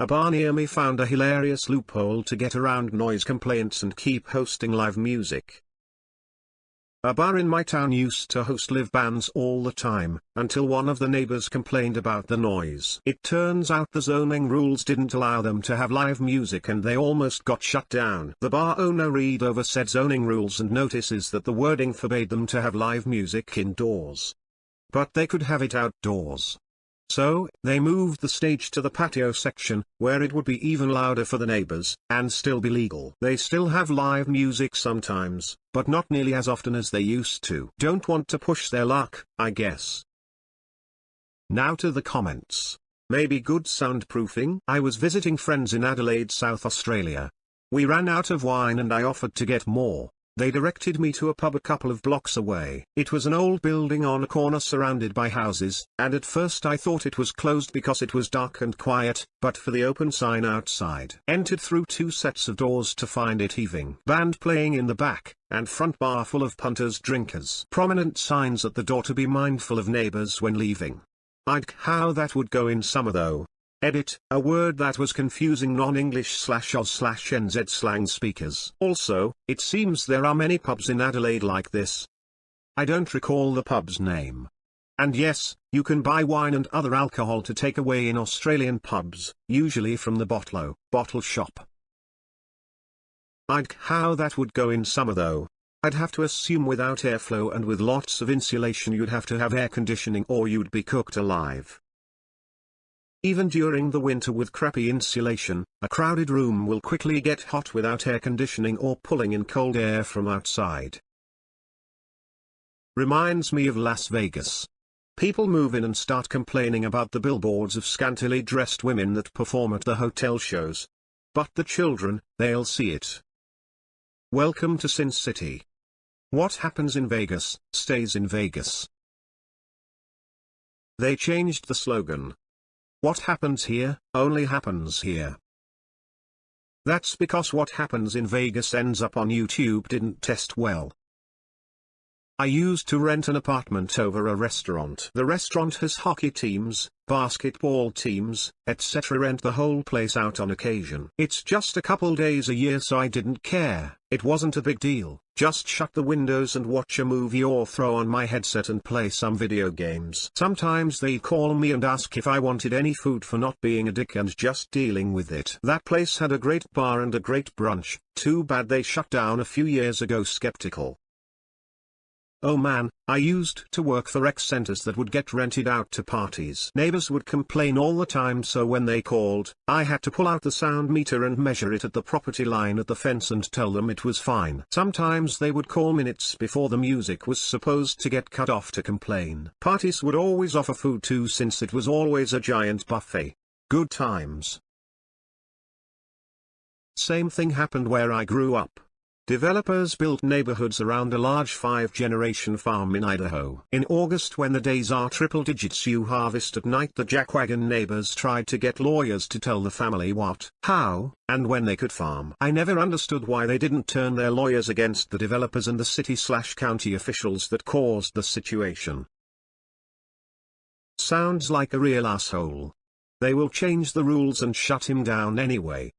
A bar near me found a hilarious loophole to get around noise complaints and keep hosting live music. A bar in my town used to host live bands all the time, until one of the neighbors complained about the noise. It turns out the zoning rules didn't allow them to have live music and they almost got shut down. The bar owner read over said zoning rules and notices that the wording forbade them to have live music indoors. But they could have it outdoors. So, they moved the stage to the patio section, where it would be even louder for the neighbors, and still be legal. They still have live music sometimes, but not nearly as often as they used to. Don't want to push their luck, I guess. Now to the comments. Maybe good soundproofing? I was visiting friends in Adelaide, South Australia. We ran out of wine and I offered to get more. They directed me to a pub a couple of blocks away. It was an old building on a corner surrounded by houses, and at first I thought it was closed because it was dark and quiet, but for the open sign outside. Entered through 2 sets of doors to find it heaving. Band playing in the back, and front bar full of punters drinkers. Prominent signs at the door to be mindful of neighbors when leaving. I'd how that would go in summer though. Edit, a word that was confusing non-English/Oz/NZ slang speakers. Also, it seems there are many pubs in Adelaide like this. I don't recall the pub's name. And yes, you can buy wine and other alcohol to take away in Australian pubs, usually from the bottle shop. I'd how that would go in summer though. I'd have to assume without airflow and with lots of insulation you'd have to have air conditioning or you'd be cooked alive. Even during the winter with crappy insulation, a crowded room will quickly get hot without air conditioning or pulling in cold air from outside. Reminds me of Las Vegas. People move in and start complaining about the billboards of scantily dressed women that perform at the hotel shows. But the children, they'll see it. Welcome to Sin City. What happens in Vegas, stays in Vegas. They changed the slogan. What happens here, only happens here. That's because what happens in Vegas ends up on YouTube didn't test well. I used to rent an apartment over a restaurant. The restaurant has hockey teams, basketball teams, etc. Rent the whole place out on occasion. It's just a couple days a year so I didn't care. It wasn't a big deal. Just shut the windows and watch a movie or throw on my headset and play some video games. Sometimes they'd call me and ask if I wanted any food for not being a dick and just dealing with it. That place had a great bar and a great brunch. Too bad they shut down a few years ago. Skeptical. Oh man, I used to work for rec centers that would get rented out to parties. Neighbors would complain all the time, so when they called, I had to pull out the sound meter and measure it at the property line at the fence and tell them it was fine. Sometimes they would call minutes before the music was supposed to get cut off to complain. Parties would always offer food too, since it was always a giant buffet. Good times. Same thing happened where I grew up. Developers built neighborhoods around a large 5-generation farm in Idaho. In August, when the days are triple digits you harvest at night, the jackwagon neighbors tried to get lawyers to tell the family what, how, and when they could farm. I never understood why they didn't turn their lawyers against the developers and the city/county officials that caused the situation. Sounds like a real asshole. They will change the rules and shut him down anyway.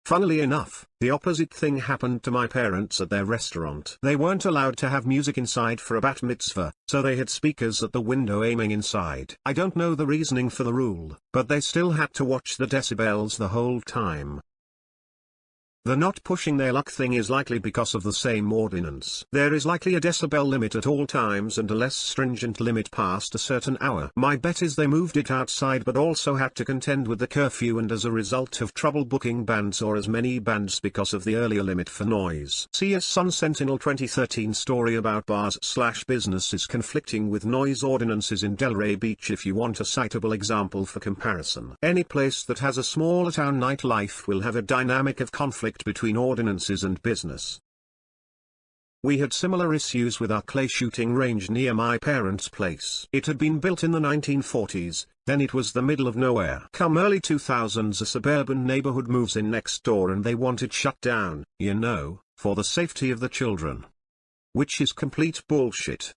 Funnily enough, the opposite thing happened to my parents at their restaurant. They weren't allowed to have music inside for a bat mitzvah, so they had speakers at the window aiming inside. I don't know the reasoning for the rule, but they still had to watch the decibels the whole time. The not pushing their luck thing is likely because of the same ordinance. There is likely a decibel limit at all times and a less stringent limit past a certain hour. My bet is they moved it outside but also had to contend with the curfew and as a result have trouble booking bands or as many bands because of the earlier limit for noise. See a Sun Sentinel 2013 story about bars/businesses conflicting with noise ordinances in Delray Beach if you want a citable example for comparison. Any place that has a smaller town nightlife will have a dynamic of conflict between ordinances and business. We had similar issues with our clay shooting range near my parents' place. It had been built in the 1940s, then it was the middle of nowhere. Come early 2000s a suburban neighborhood moves in next door and they want it shut down, you know, for the safety of the children. Which is complete bullshit.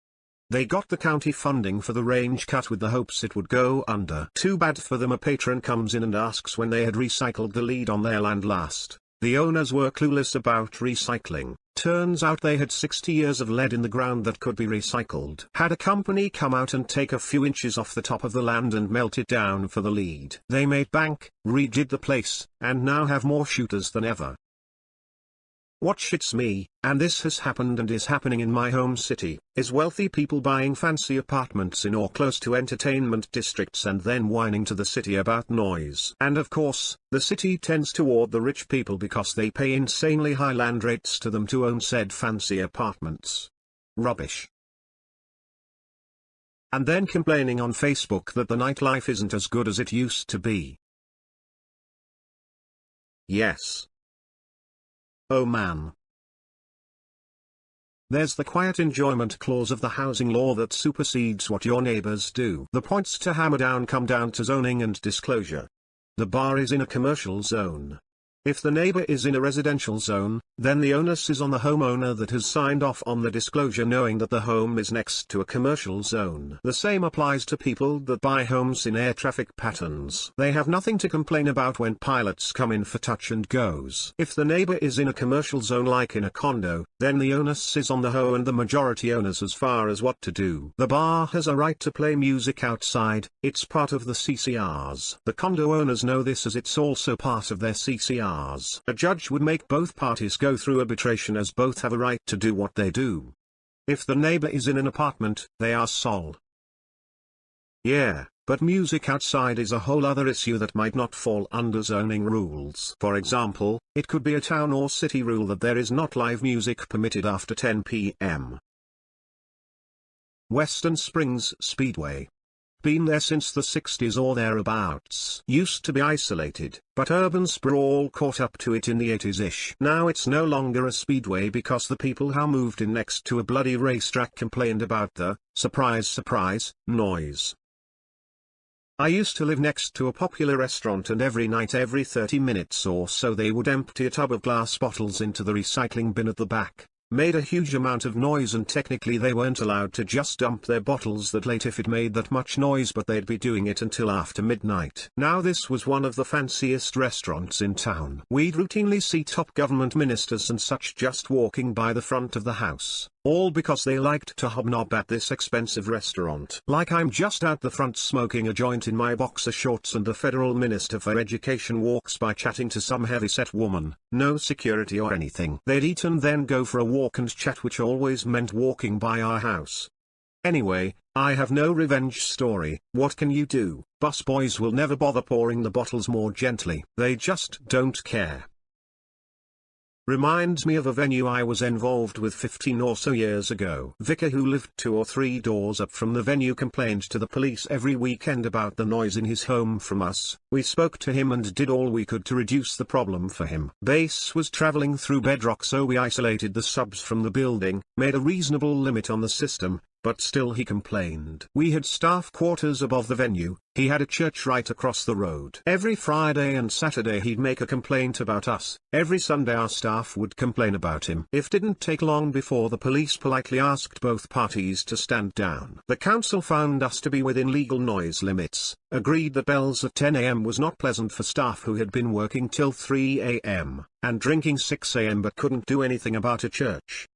They got the county funding for the range cut with the hopes it would go under. Too bad for them, a patron comes in and asks when they had recycled the lead on their land last. The owners were clueless about recycling. Turns out they had 60 years of lead in the ground that could be recycled. Had a company come out and take a few inches off the top of the land and melt it down for the lead. They made bank, redid the place, and now have more shooters than ever. What shits me, and this has happened and is happening in my home city, is wealthy people buying fancy apartments in or close to entertainment districts and then whining to the city about noise. And of course, the city tends toward the rich people because they pay insanely high land rates to them to own said fancy apartments. Rubbish. And then complaining on Facebook that the nightlife isn't as good as it used to be. Yes. Oh man. There's the quiet enjoyment clause of the housing law that supersedes what your neighbors do. The points to hammer down come down to zoning and disclosure. The bar is in a commercial zone. If the neighbor is in a residential zone, then the onus is on the homeowner that has signed off on the disclosure knowing that the home is next to a commercial zone. The same applies to people that buy homes in air traffic patterns. They have nothing to complain about when pilots come in for touch and goes. If the neighbor is in a commercial zone like in a condo, then the onus is on the hoe and the majority owners as far as what to do. The bar has a right to play music outside, it's part of the CCRs. The condo owners know this as it's also part of their CCRs. A judge would make both parties go through arbitration as both have a right to do what they do. If the neighbor is in an apartment, they are sole. Yeah, but music outside is a whole other issue that might not fall under zoning rules. For example, it could be a town or city rule that there is not live music permitted after 10 p.m. Western Springs Speedway. Been there since the 60s or thereabouts. Used to be isolated, but urban sprawl caught up to it in the 80s-ish. Now it's no longer a speedway because the people who moved in next to a bloody racetrack complained about the, surprise surprise, noise. I used to live next to a popular restaurant and every night every 30 minutes or so they would empty a tub of glass bottles into the recycling bin at the back. Made a huge amount of noise and technically they weren't allowed to just dump their bottles that late if it made that much noise, but they'd be doing it until after midnight. Now this was one of the fanciest restaurants in town. We'd routinely see top government ministers and such just walking by the front of the house. All because they liked to hobnob at this expensive restaurant. Like I'm just out the front smoking a joint in my boxer shorts and the federal minister for education walks by chatting to some heavyset woman, no security or anything. They'd eat and then go for a walk and chat, which always meant walking by our house. Anyway, I have no revenge story. What can you do? Busboys will never bother pouring the bottles more gently. They just don't care. Reminds me of a venue I was involved with 15 or so years ago. Vicar who lived 2 or 3 doors up from the venue complained to the police every weekend about the noise in his home from us. We spoke to him and did all we could to reduce the problem for him. Bass was traveling through bedrock, so we isolated the subs from the building, made a reasonable limit on the system, but still he complained. We had staff quarters above the venue, he had a church right across the road. Every Friday and Saturday he'd make a complaint about us, every Sunday our staff would complain about him. It didn't take long before the police politely asked both parties to stand down. The council found us to be within legal noise limits, agreed that bells at 10 a.m. was not pleasant for staff who had been working till 3 a.m. and drinking 6 a.m. but couldn't do anything about a church.